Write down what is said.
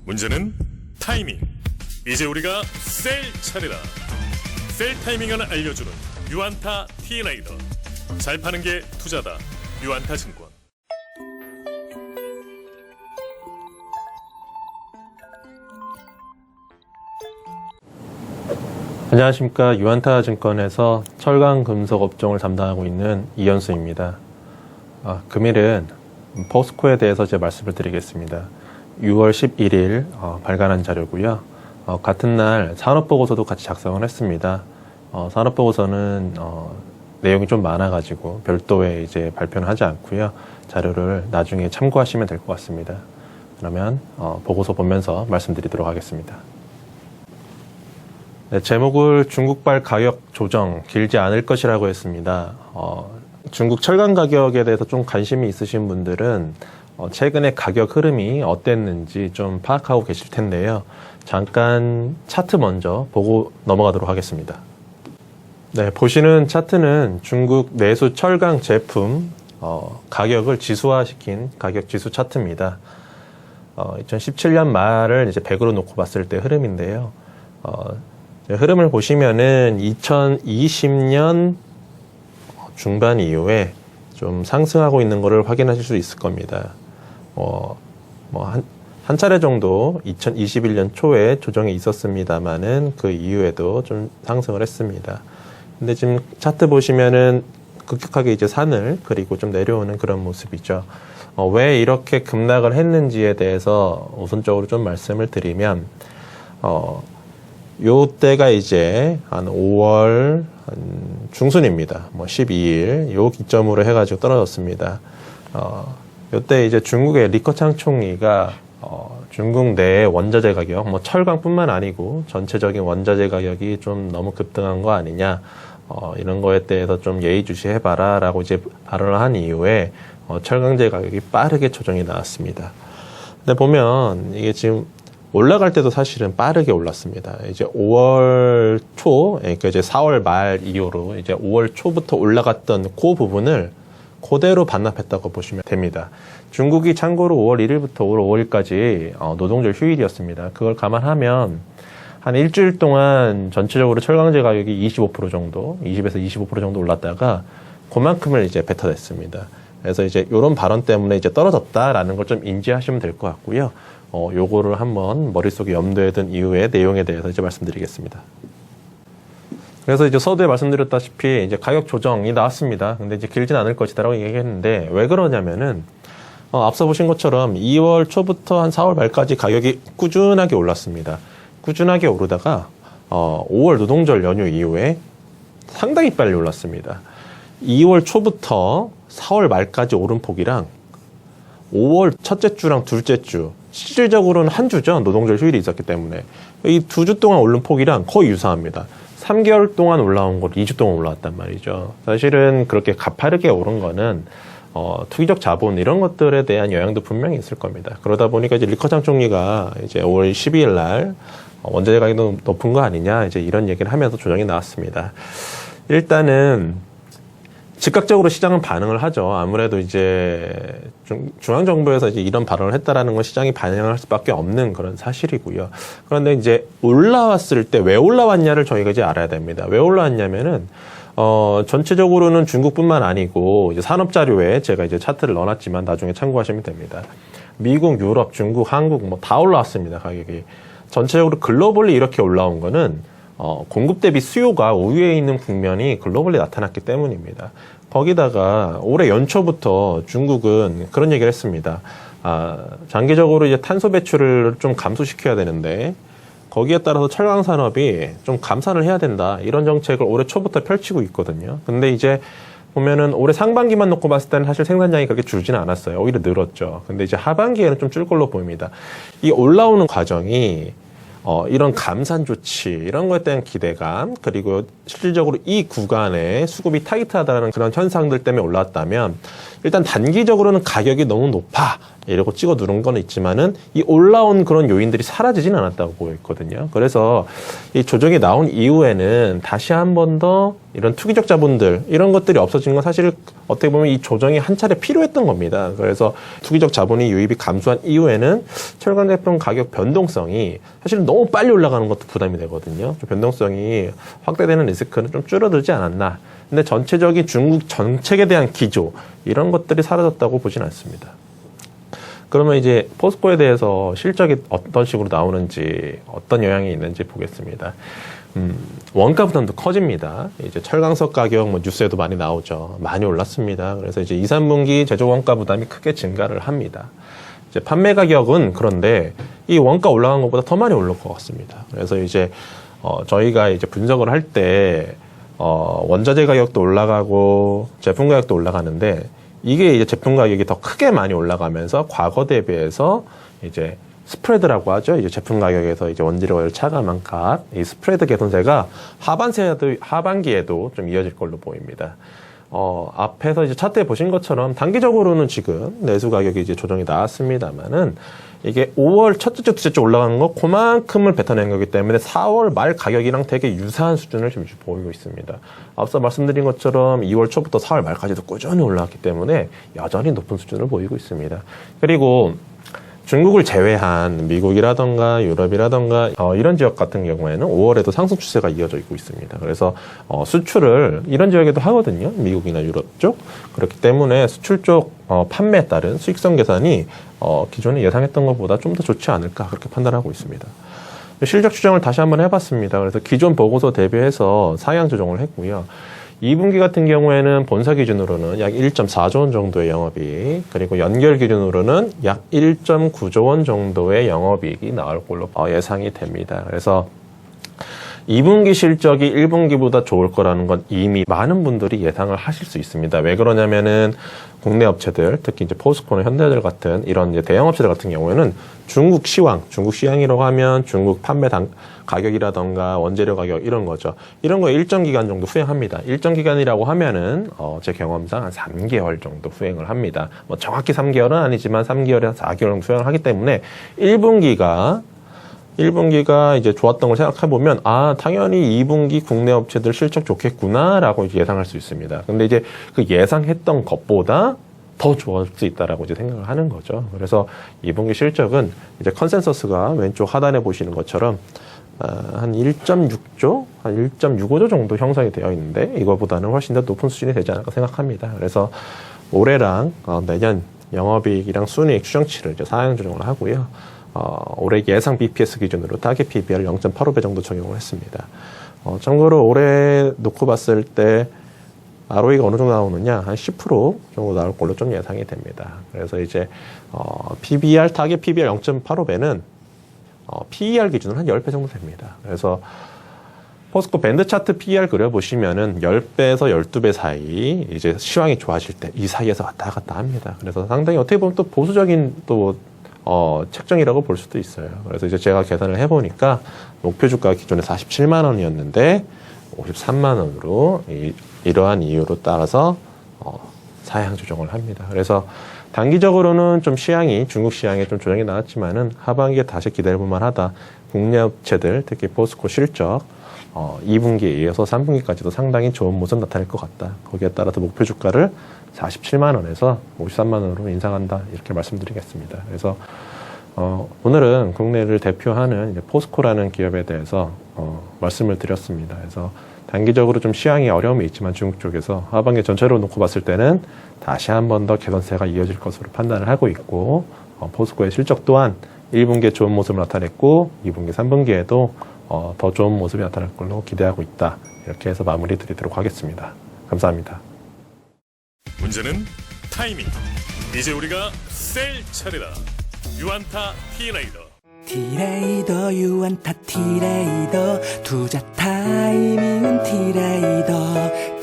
문제는 타이밍. 이제 우리가 셀 차례다. 셀 타이밍을 알려주는 유안타 T라이더. 잘 파는 게 투자다. 유안타 증권. 안녕하십니까. 유안타 증권에서 철강 금속 업종을 담당하고 있는 이현수입니다. 금일은 포스코에 대해서 제 말씀을 드리겠습니다. 6월 11일 발간한 자료고요. 같은 날 산업보고서도 같이 작성을 했습니다. 산업보고서는 내용이 좀 많아가지고 별도의 이제 발표는 하지 않고요. 자료를 나중에 참고하시면 될 것 같습니다. 그러면 보고서 보면서 말씀드리도록 하겠습니다. 네, 제목을 중국발 가격 조정 길지 않을 것이라고 했습니다. 중국 철강 가격에 대해서 좀 관심이 있으신 분들은 최근에 가격 흐름이 어땠는지 좀 파악하고 계실 텐데요. 잠깐 차트 먼저 보고 넘어가도록 하겠습니다. 네, 보시는 차트는 중국 내수 철강 제품 가격을 지수화시킨 가격 지수 차트입니다. 2017년 말을 이제 100으로 놓고 봤을 때 흐름인데요. 흐름을 보시면은 2020년 중반 이후에 좀 상승하고 있는 것을 확인하실 수 있을 겁니다. 한 차례 정도 2021년 초에 조정이 있었습니다만은 그 이후에도 좀 상승을 했습니다. 근데 지금 차트 보시면은 급격하게 이제 산을 그리고 좀 내려오는 그런 모습이죠. 왜 이렇게 급락을 했는지에 대해서 우선적으로 좀 말씀을 드리면, 요 때가 이제 한 5월 중순입니다. 12일 요 기점으로 해가지고 떨어졌습니다. 요때 이제 중국의 리커창 총리가 중국 내 원자재 가격, 철강뿐만 아니고 전체적인 원자재 가격이 좀 너무 급등한 거 아니냐, 이런 거에 대해서 좀 예의주시해봐라 라고 이제 발언을 한 이후에 철강제 가격이 빠르게 조정이 나왔습니다. 근데 보면 이게 지금 올라갈 때도 사실은 빠르게 올랐습니다. 이제 5월 초, 그러니까 이제 4월 말 이후로 이제 5월 초부터 올라갔던 그 부분을 그대로 반납했다고 보시면 됩니다. 중국이 참고로 5월 1일부터 5월 5일까지 노동절 휴일이었습니다. 그걸 감안하면 한 일주일 동안 전체적으로 철강제 가격이 25% 정도, 20에서 25% 정도 올랐다가 그만큼을 이제 뱉어냈습니다. 그래서 이제 이런 발언 때문에 이제 떨어졌다라는 걸 좀 인지하시면 될 것 같고요. 요거를 한번 머릿속에 염두에 둔 이후의 내용에 대해서 이제 말씀드리겠습니다. 그래서 이제 서두에 말씀드렸다시피 이제 가격 조정이 나왔습니다. 근데 이제 길진 않을 것이다라고 얘기했는데 왜 그러냐면은 앞서 보신 것처럼 2월 초부터 한 4월 말까지 가격이 꾸준하게 올랐습니다. 꾸준하게 오르다가 5월 노동절 연휴 이후에 상당히 빨리 올랐습니다. 2월 초부터 4월 말까지 오른 폭이랑 5월 첫째 주랑 둘째 주, 실질적으로는 한 주죠. 노동절 휴일이 있었기 때문에. 이 2주 동안 오른 폭이랑 거의 유사합니다. 3개월 동안 올라온 걸 2주 동안 올라왔단 말이죠. 사실은 그렇게 가파르게 오른 거는 투기적 자본 이런 것들에 대한 영향도 분명히 있을 겁니다. 그러다 보니까 이제 리커창 총리가 이제 5월 12일 날 원자재 가격이 높은 거 아니냐 이제 이런 얘기를 하면서 조정이 나왔습니다. 일단은 즉각적으로 시장은 반응을 하죠. 아무래도 이제 중앙정부에서 이제 이런 발언을 했다라는 건 시장이 반응할 수밖에 없는 그런 사실이고요. 그런데 이제 올라왔을 때 왜 올라왔냐를 저희가 이제 알아야 됩니다. 왜 올라왔냐면은 전체적으로는 중국뿐만 아니고 이제 산업자료에 제가 이제 차트를 넣어놨지만 나중에 참고하시면 됩니다. 미국, 유럽, 중국, 한국 다 올라왔습니다. 가격이. 전체적으로 글로벌리 이렇게 올라온 거는 공급 대비 수요가 우위에 있는 국면이 글로벌리 나타났기 때문입니다. 거기다가 올해 연초부터 중국은 그런 얘기를 했습니다. 장기적으로 이제 탄소 배출을 좀 감소시켜야 되는데 거기에 따라서 철강 산업이 좀 감산을 해야 된다. 이런 정책을 올해 초부터 펼치고 있거든요. 근데 이제 보면은 올해 상반기만 놓고 봤을 때는 사실 생산량이 그렇게 줄지는 않았어요. 오히려 늘었죠. 근데 이제 하반기에는 좀 줄 걸로 보입니다. 이 올라오는 과정이 이런 감산 조치, 이런 거에 대한 기대감, 그리고 실질적으로 이 구간에 수급이 타이트하다는 그런 현상들 때문에 올랐다면, 일단 단기적으로는 가격이 너무 높아, 이러고 찍어 누른 건 있지만은, 이 올라온 그런 요인들이 사라지진 않았다고 보고 있거든요. 그래서 이 조정이 나온 이후에는 다시 한 번 더 이런 투기적 자본들 이런 것들이 없어진 건 사실 어떻게 보면 이 조정이 한 차례 필요했던 겁니다. 그래서 투기적 자본이 유입이 감소한 이후에는 철강 제품 가격 변동성이 사실은 너무 빨리 올라가는 것도 부담이 되거든요. 좀 변동성이 확대되는 리스크는 좀 줄어들지 않았나. 근데 전체적인 중국 정책에 대한 기조 이런 것들이 사라졌다고 보진 않습니다. 그러면 이제 포스코에 대해서 실적이 어떤 식으로 나오는지 어떤 영향이 있는지 보겠습니다. 원가 부담도 커집니다. 이제 철강석 가격 뭐 뉴스에도 많이 나오죠. 많이 올랐습니다. 그래서 이제 2, 3분기 제조 원가 부담이 크게 증가를 합니다. 이제 판매 가격은 그런데 이 원가 올라간 것보다 더 많이 오를 것 같습니다. 그래서 이제 저희가 이제 분석을 할 때 원자재 가격도 올라가고 제품 가격도 올라가는데 이게 이제 제품 가격이 더 크게 많이 올라가면서 과거 대비해서 이제 스프레드라고 하죠. 이제 제품 가격에서 이제 원재료를 차감한 값, 이 스프레드 개선세가 하반기에도 좀 이어질 걸로 보입니다. 앞에서 이제 차트에 보신 것처럼 단기적으로는 지금 내수 가격이 이제 조정이 나왔습니다만은 이게 5월 첫째 주, 둘째 주 올라가는 거 그만큼을 뱉어낸 거기 때문에 4월 말 가격이랑 되게 유사한 수준을 지금 보이고 있습니다. 앞서 말씀드린 것처럼 2월 초부터 4월 말까지도 꾸준히 올라왔기 때문에 여전히 높은 수준을 보이고 있습니다. 그리고 중국을 제외한 미국이라던가 유럽이라던가 이런 지역 같은 경우에는 5월에도 상승 추세가 이어져 있고 있습니다. 그래서 수출을 이런 지역에도 하거든요. 미국이나 유럽 쪽. 그렇기 때문에 수출 쪽 판매에 따른 수익성 계산이 기존에 예상했던 것보다 좀 더 좋지 않을까 그렇게 판단하고 있습니다. 실적 추정을 다시 한번 해봤습니다. 그래서 기존 보고서 대비해서 상향 조정을 했고요. 2분기 같은 경우에는 본사 기준으로는 약 1.4조 원 정도의 영업이익, 그리고 연결 기준으로는 약 1.9조 원 정도의 영업이익이 나올 걸로 예상이 됩니다. 그래서 2분기 실적이 1분기보다 좋을 거라는 건 이미 많은 분들이 예상을 하실 수 있습니다. 왜 그러냐면은 국내 업체들, 특히 이제 포스코나 현대들 같은 이런 이제 대형 업체들 같은 경우에는 중국 시황이라고 하면 중국 판매 가격이라던가 원재료 가격 이런 거죠. 이런 거 일정 기간 정도 후행합니다. 일정 기간이라고 하면은 제 경험상 한 3개월 정도 후행을 합니다. 뭐 정확히 3개월은 아니지만 3개월에서 4개월 정도 후행을 하기 때문에 1분기가 이제 좋았던 걸 생각해보면, 당연히 2분기 국내 업체들 실적 좋겠구나라고 이제 예상할 수 있습니다. 근데 이제 그 예상했던 것보다 더 좋을 수 있다라고 이제 생각을 하는 거죠. 그래서 2분기 실적은 이제 컨센서스가 왼쪽 하단에 보시는 것처럼, 한 1.6조, 한 1.65조 정도 형성이 되어 있는데, 이거보다는 훨씬 더 높은 수준이 되지 않을까 생각합니다. 그래서 올해랑 내년 영업이익이랑 순이익 추정치를 이제 상향 조정을 하고요. 올해 예상 BPS 기준으로 타겟 PBR 0.85배 정도 적용을 했습니다. 참고로 올해 놓고 봤을 때 ROE가 어느 정도 나오느냐, 한 10% 정도 나올 걸로 좀 예상이 됩니다. 그래서 이제 PBR, 타겟 PBR 0.85배는 PER 기준으로 한 10배 정도 됩니다. 그래서 포스코 밴드 차트 PER 그려보시면은 10배에서 12배 사이, 이제 시황이 좋아질 때 이 사이에서 왔다 갔다 합니다. 그래서 상당히 어떻게 보면 또 보수적인 책정이라고 볼 수도 있어요. 그래서 이제 제가 계산을 해보니까 목표 주가 기존에 47만 원이었는데 53만 원으로 이러한 이유로 따라서 사양 조정을 합니다. 그래서 단기적으로는 좀 중국 시향에 좀 조정이 나왔지만은 하반기에 다시 기다려볼 만하다. 국내 업체들, 특히 포스코 실적 2분기에 이어서 3분기까지도 상당히 좋은 모습 나타낼 것 같다. 거기에 따라서 목표 주가를 47만 원에서 53만 원으로 인상한다. 이렇게 말씀드리겠습니다. 그래서 오늘은 국내를 대표하는 이제 포스코라는 기업에 대해서 말씀을 드렸습니다. 그래서 단기적으로 좀 시향이 어려움이 있지만 중국 쪽에서 하반기 전체로 놓고 봤을 때는 다시 한 번 더 개선세가 이어질 것으로 판단을 하고 있고, 포스코의 실적 또한 1분기에 좋은 모습을 나타냈고 2분기, 3분기에도 더 좋은 모습이 나타날 걸로 기대하고 있다. 이렇게 해서 마무리 드리도록 하겠습니다. 감사합니다. 문제는 타이밍. 이제 우리가 셀 차례다. 유안타 T레이더. T레이더 유안타 T레이더 투자 타이밍은 T레이더